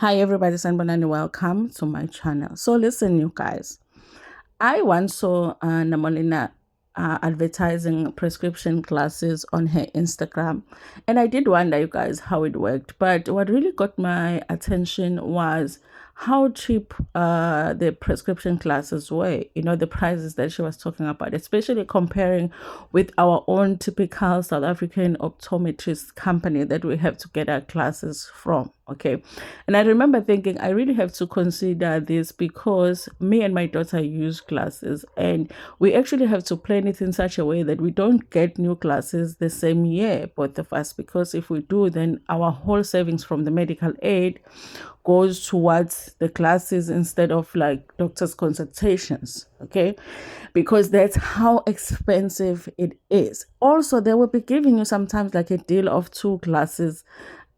Hi everybody, Sanbonani, welcome to my channel. So listen, you guys, I once saw Namolinah advertising prescription classes on her Instagram, and I did wonder, you guys, how it worked. But what really got my attention was how cheap the prescription classes were. You know, the prices that she was talking about, especially comparing with our own typical South African optometrist company that we have to get our classes from. Okay. And I remember thinking, I really have to consider this because me and my daughter use glasses, and we actually have to plan it in such a way that we don't get new glasses the same year, both of us, because if we do, then our whole savings from the medical aid goes towards the classes instead of like doctor's consultations. Okay, because that's how expensive it is. Also, they will be giving you sometimes like a deal of two classes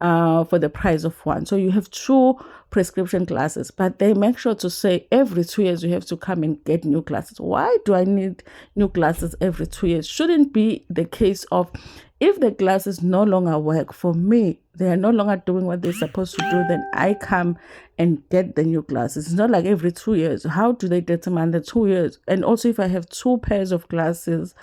for the price of one. So you have two prescription glasses, but they make sure to say every 2 years you have to come and get new glasses. Why do I need new glasses every 2 years? Shouldn't be the case of if the glasses no longer work for me, they are no longer doing what they're supposed to do, then I come and get the new glasses. It's not like every 2 years. How do they determine the 2 years? And also, if I have two pairs of glasses,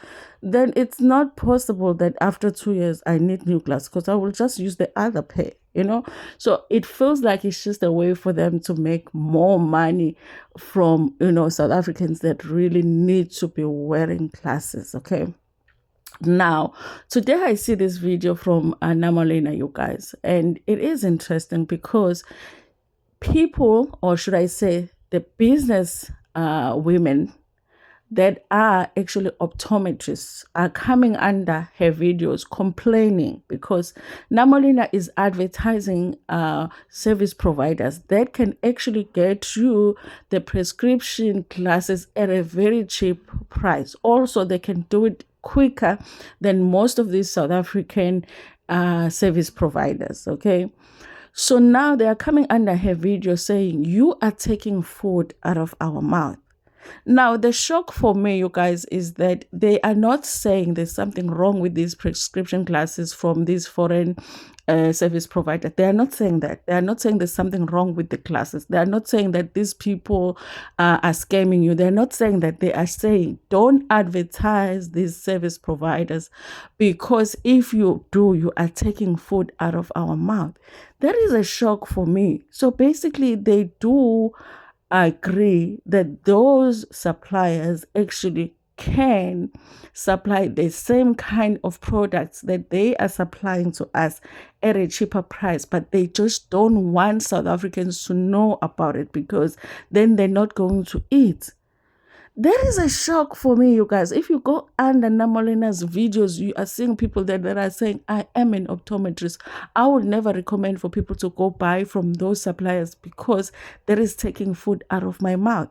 then it's not possible that after 2 years I need new glasses because I will just use the other pair, you know? So it feels like it's just a way for them to make more money from, South Africans that really need to be wearing glasses, okay? Now, today I see this video from Namolinah, you guys, and it is interesting because people, or should I say, the business women that are actually optometrists are coming under her videos complaining because Namolinah is advertising service providers that can actually get you the prescription glasses at a very cheap price. Also, they can do it quicker than most of these South African service providers. Okay. So now they are coming under her video saying, you are taking food out of our mouth. Now, the shock for me, you guys, is that they are not saying there's something wrong with these prescription glasses from these foreign service providers. They are not saying that. They are not saying there's something wrong with the glasses. They are not saying that these people are scamming you. They're not saying that. They are saying don't advertise these service providers because if you do, you are taking food out of our mouth. That is a shock for me. So basically, they do agree that those suppliers actually can supply the same kind of products that they are supplying to us at a cheaper price, but they just don't want South Africans to know about it because then they're not going to eat. That is a shock for me, you guys. If you go under Namolinah's videos, you are seeing people that are saying, I am an optometrist. I would never recommend for people to go buy from those suppliers because that is taking food out of my mouth.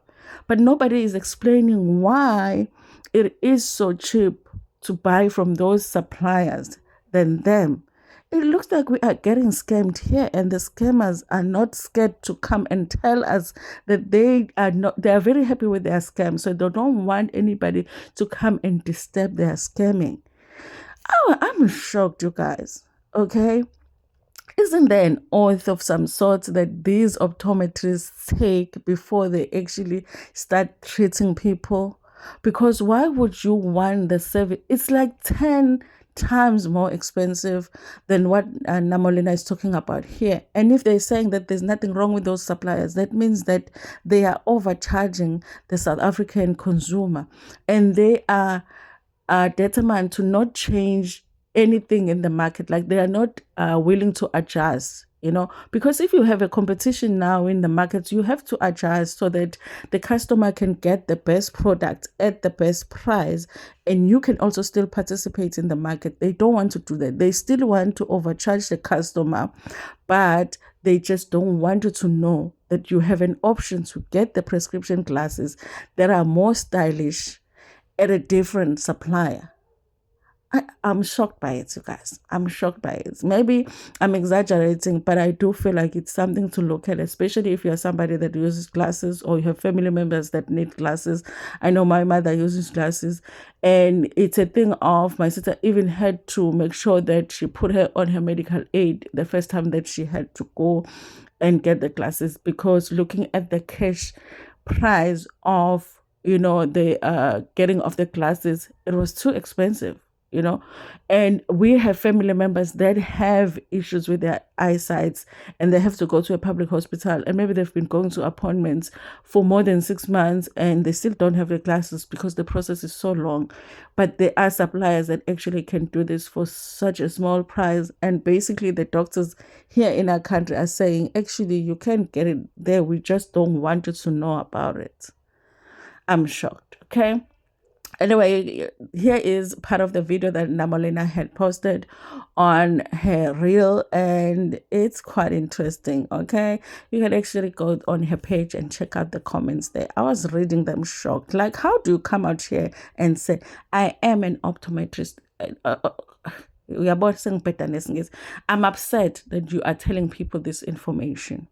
But nobody is explaining why it is so cheap to buy from those suppliers than them. It looks like we are getting scammed here, and the scammers are not scared to come and tell us that they are very happy with their scam, so they don't want anybody to come and disturb their scamming. Oh, I'm shocked, you guys. Okay. Isn't there an oath of some sort that these optometrists take before they actually start treating people? Because why would you want the service? It's like 10 times more expensive than what Namolinah is talking about here. And if they're saying that there's nothing wrong with those suppliers, that means that they are overcharging the South African consumer, and they are determined to not change anything in the market. Like they are not willing to adjust, because if you have a competition now in the market, you have to adjust so that the customer can get the best product at the best price, and you can also still participate in the market. They don't want to do that. They still want to overcharge the customer, but they just don't want you to know that you have an option to get the prescription glasses that are more stylish at a different supplier. I'm shocked by it, you guys. I'm shocked by it. Maybe I'm exaggerating, but I do feel like it's something to look at, especially if you're somebody that uses glasses or you have family members that need glasses. I know my mother uses glasses, and it's a thing of my sister even had to make sure that she put her on her medical aid the first time that she had to go and get the glasses, because looking at the cash price of the getting of the glasses, it was too expensive, you know and we have family members that have issues with their eyesights, and they have to go to a public hospital, and maybe they've been going to appointments for more than 6 months, and they still don't have the glasses because the process is so long. But there are suppliers that actually can do this for such a small price, and basically the doctors here in our country are saying, actually, you can get it there, we just don't want you to know about it. I'm shocked. Okay. Anyway, here is part of the video that Namolinah had posted on her reel, and it's quite interesting. Okay, you can actually go on her page and check out the comments there. I was reading them shocked. Like, how do you come out here and say, I am an optometrist? We are both saying better. I'm upset that you are telling people this information.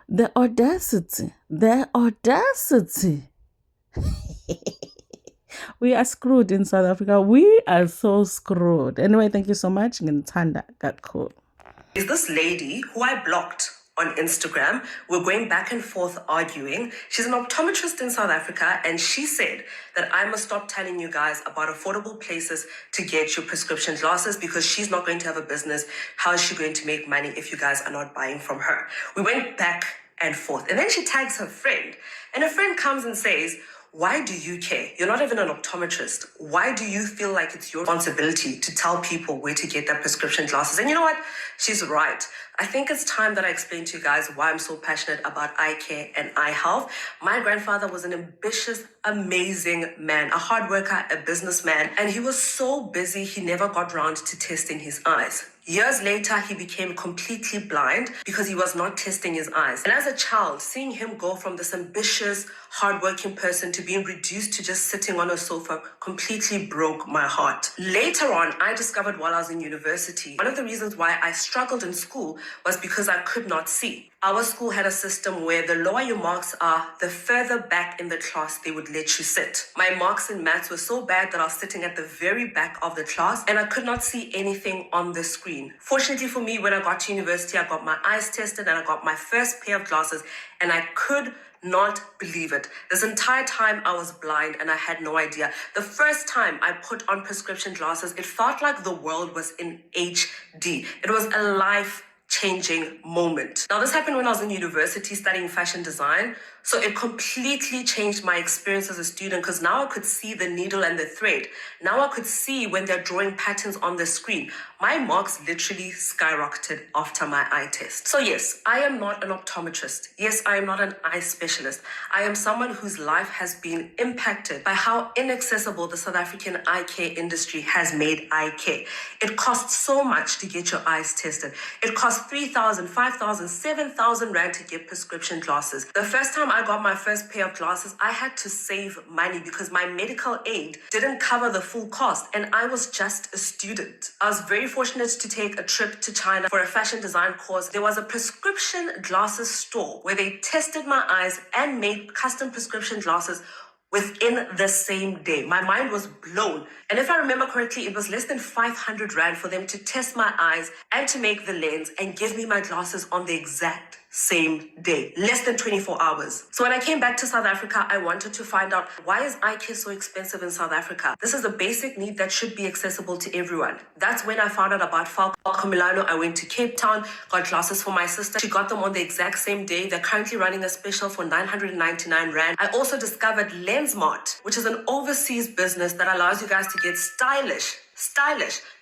The audacity, the audacity. We are screwed in South Africa. We are so screwed. Anyway, thank you so much. Ngintanda kakhulu. Is this lady who I blocked on Instagram? We're going back and forth arguing. She's an optometrist in South Africa, and she said that I must stop telling you guys about affordable places to get your prescription glasses because she's not going to have a business. How is she going to make money if you guys are not buying from her? We went back and forth, and then she tags her friend, and her friend comes and says, why do you care? You're not even an optometrist. Why do you feel like it's your responsibility to tell people where to get their prescription glasses? And you know what? She's right. I think it's time that I explain to you guys why I'm so passionate about eye care and eye health. My grandfather was an ambitious, amazing man, a hard worker, a businessman, and he was so busy he never got round to testing his eyes. Years later, he became completely blind because he was not testing his eyes. And as a child, seeing him go from this ambitious, hardworking person to being reduced to just sitting on a sofa completely broke my heart. Later on, I discovered while I was in university, one of the reasons why I struggled in school was because I could not see. Our school had a system where the lower your marks are, the further back in the class they would let you sit. My marks in maths were so bad that I was sitting at the very back of the class and I could not see anything on the screen. Fortunately for me, when I got to university, I got my eyes tested and I got my first pair of glasses, and I could not believe it. This entire time I was blind and I had no idea. The first time I put on prescription glasses, it felt like the world was in HD. It was a life-changing moment. Now, this happened when I was in university studying fashion design. So it completely changed my experience as a student because now I could see the needle and the thread. Now I could see when they're drawing patterns on the screen. My marks literally skyrocketed after my eye test. So yes, I am not an optometrist. Yes, I am not an eye specialist. I am someone whose life has been impacted by how inaccessible the South African eye care industry has made eye care. It costs so much to get your eyes tested. It costs 3,000, 5,000, 7,000 Rand to get prescription glasses. The first time I got my first pair of glasses, I had to save money because my medical aid didn't cover the full cost, and I was just a student. I was very fortunate to take a trip to China for a fashion design course. There was a prescription glasses store where they tested my eyes and made custom prescription glasses within the same day. My mind was blown. And if I remember correctly, it was less than 500 Rand for them to test my eyes and to make the lens and give me my glasses on the exact same day, less than 24 hours. So when I came back to South Africa, I wanted to find out, why is eye care so expensive in South Africa? This is a basic need that should be accessible to everyone. That's when I found out about Falco Milano. I went to Cape Town, got glasses for my sister. She got them on the exact same day. They're currently running a special for 999 Rand. I also discovered LensMart, which is an overseas business that allows you guys to get stylish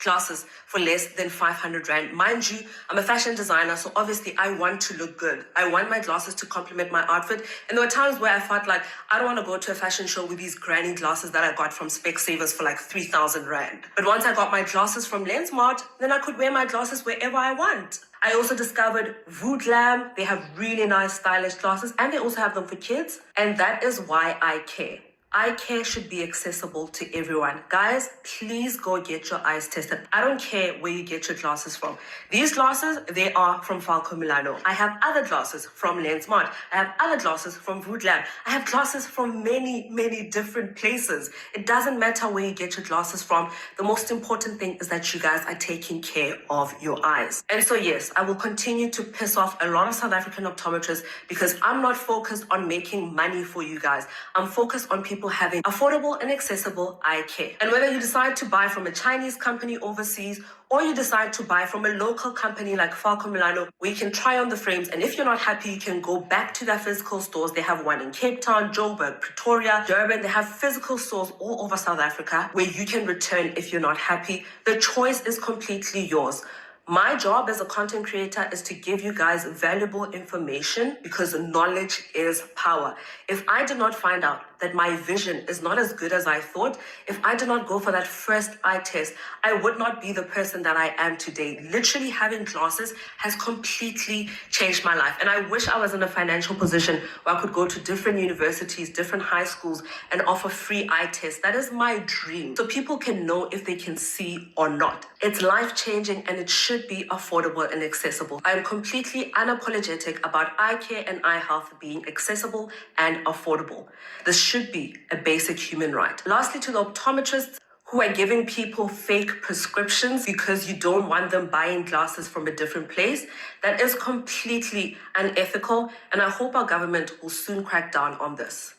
glasses for less than 500 Rand. Mind you, I'm a fashion designer, so obviously I want to look good. I want my glasses to complement my outfit. And there were times where I felt like I don't want to go to a fashion show with these granny glasses that I got from Specsavers for like 3,000 Rand. But once I got my glasses from LensMart, then I could wear my glasses wherever I want. I also discovered Voodlam. They have really nice stylish glasses, and they also have them for kids. And that is why I care. Eye care should be accessible to everyone. Guys, please go get your eyes tested. I don't care where you get your glasses from. These glasses, they are from Falco Milano. I have other glasses from Lensmart. I have other glasses from Voodlam. I have glasses from many, many different places. It doesn't matter where you get your glasses from. The most important thing is that you guys are taking care of your eyes. And so yes, I will continue to piss off a lot of South African optometrists because I'm not focused on making money for you guys. I'm focused on people having affordable and accessible eye care. And whether you decide to buy from a Chinese company overseas or you decide to buy from a local company like Falco Milano, where you can try on the frames, and if you're not happy, you can go back to their physical stores. They have one in Cape Town, Joburg, Pretoria, Durban. They have physical stores all over South Africa where you can return if you're not happy. The choice is completely yours. My job as a content creator is to give you guys valuable information because knowledge is power. If I did not find out that my vision is not as good as I thought, if I did not go for that first eye test, I would not be the person that I am today. Literally having glasses has completely changed my life. And I wish I was in a financial position where I could go to different universities, different high schools, and offer free eye tests. That is my dream. So people can know if they can see or not. It's life-changing and it should be affordable and accessible. I am completely unapologetic about eye care and eye health being accessible and affordable. This should be a basic human right. Lastly, to the optometrists who are giving people fake prescriptions because you don't want them buying glasses from a different place, that is completely unethical, and I hope our government will soon crack down on this.